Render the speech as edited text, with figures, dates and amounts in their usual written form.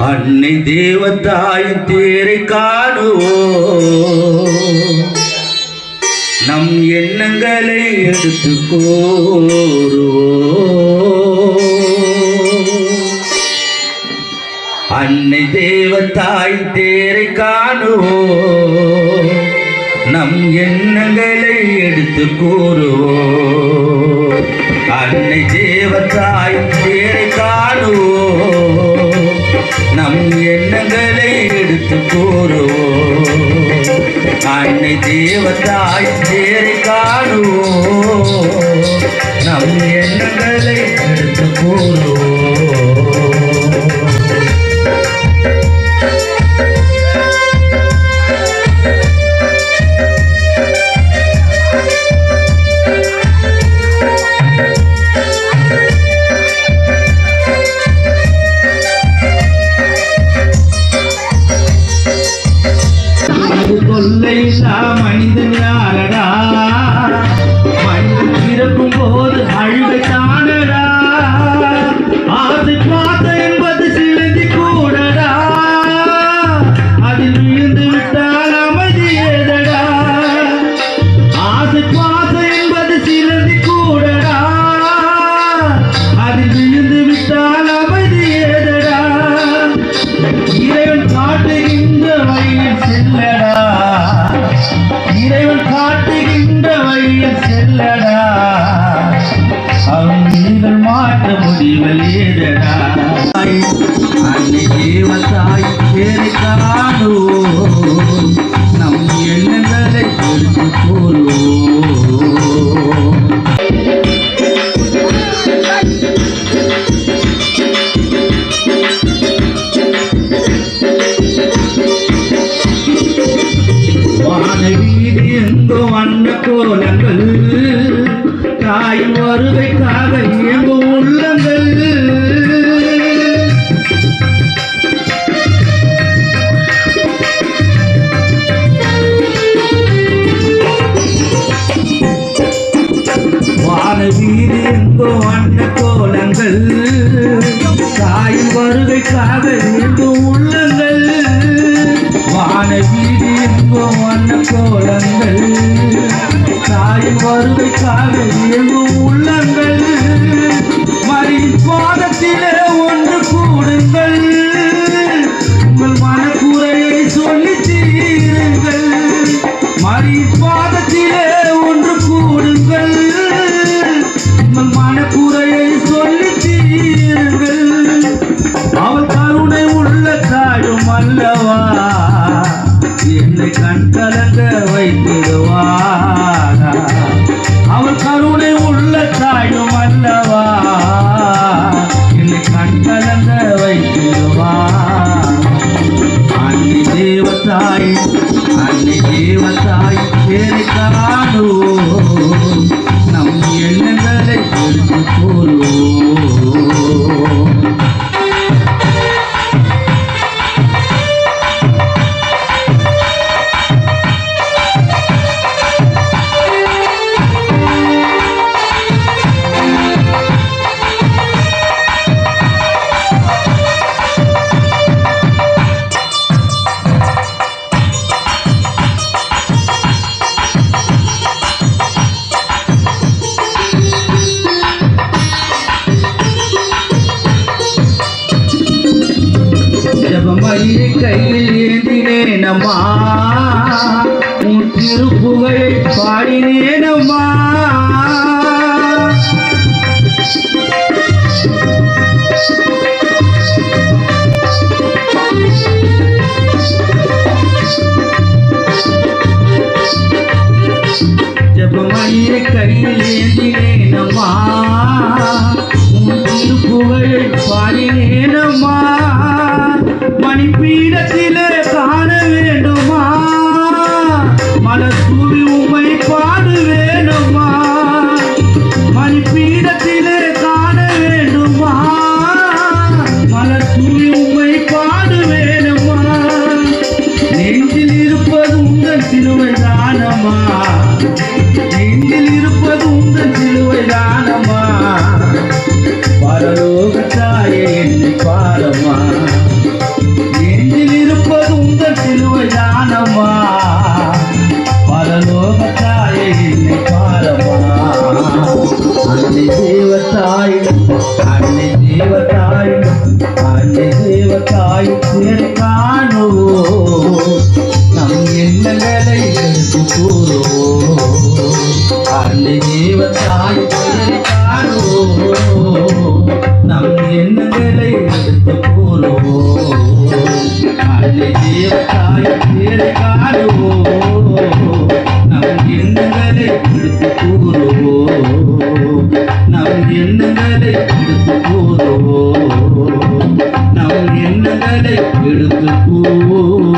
அன்னை தேவதாயின் தேரை காணுவோம், நம் எண்ணங்களை எடுத்து கோருவோம். அன்னை தேவதாயின் தேரை காணுவோம், நம் எண்ணங்களை எடுத்து கூறுவோம். அன்னை தேவதாயின் தேரை காணுவோம், நம் எண்ணங்களை எடுத்து கூறுவோம். அன்னை தேவதாயின் தேரை காணுவோம், நம் எண்ணங்களை எடுத்து கூறுவோம். கொல்லையில்லா மனிதன் யாரடா, மனிதன் பிறக்கும் போது அழுகை தானடா. ஆசை பாச என்பது சிலந்தி கூடடா, அதில் விழுந்து விட்டால் அமைதி ஏதடா. ஆசை பாச என்பது சிலந்தி கூடடா, அதில் விழுந்து விட்டால் அமைதி ஏதடா. இறைவன் காட்டுகின்ற வழியில் செல்லடா, இறைவன் காட்டுகின்ற வழியில் செல்லடா. அவன் நீங்கள் மாற்ற முடிவல் ஏதடா. அன்னை தேவதாய் தேரை காணுவோம், நம் எண்ணங்களை எடுத்து கூறுவோம். வீதி எங்கோ வண்ண கோலங்கள், தாயின் வருகைக்காக இயங்கும் உள்ளங்கள். வான வீதி எங்கோ வண்ண கோலங்கள், தாயின் வருகைக்காக இயங்கும் உள்ளங்கள். வான வீதி எங்கோ வண்ண கோலங்கள், தாயின் வருகைக்காக இயங்கும் உள்ளங்கள். மரியின் பாதத்திலே ஒன்று கூடுங்கள், உங்கள் மனக்குறையை சொல்லி தீருங்கள். மரியின் பாதத்திலே ஒன்று கூடுங்கள், உங்கள் மனக்குறையை சொல்லி தீருங்கள். அவள் கருணை உள்ள தாயும் அல்லவா, என்னை கண் கலங்க வைத்திடுவாரா. அவள் கருணை உள்ள தாயும் அல்லவா, என்னை கண் கலங்க வைத்திடுவார். அன்னை தேவதாய், அன்னை தேவதாய் தேரை காணுவோம், நம் எண்ணங்களை எடுத்து கூறுவோம். ஜபமயிலை கையில் ஏந்தினேனம்மா, உன் திருப்புகழை பாடினேனம்மா. ஜபமயிலை கையில் ஏந்தினேனம்மா, உன் திருப்புகழை பாடினேனம்மா. மணிப்பீடத்திலே காண வேண்டுமா, மலர் தூவி உமை பாடு வேணுமா. மணிப்பீடத்திலே காண வேண்டுமா, மலர் தூவி உமை பாடு வேணுமா. நெஞ்சில் இருப்பது உங்கள் சிலுவை தானம்மா, நெஞ்சில் இருப்பது உங்கள் சிலுவை தானம்மா. பரலோக தாயே என்னை பாரம்மா, அன்னை தேவதாய் தேரை காணுவோம் நம் எண்ணங்களை எடுத்து கூறுவோம் அன்னை தேவதாய் தேரை காணுவோம் நம் எண்ணங்களை எடுத்து கூறுவோம் அன்னை தேவதாய் தேரை காணுவோம் நம் எண்ணங்களை எடுத்து கூறுவோம் நம் எண்ணங்களை எடுத்து கூறுவோம் நம் எண்ணங்களை எடுத்து கூறுவோம்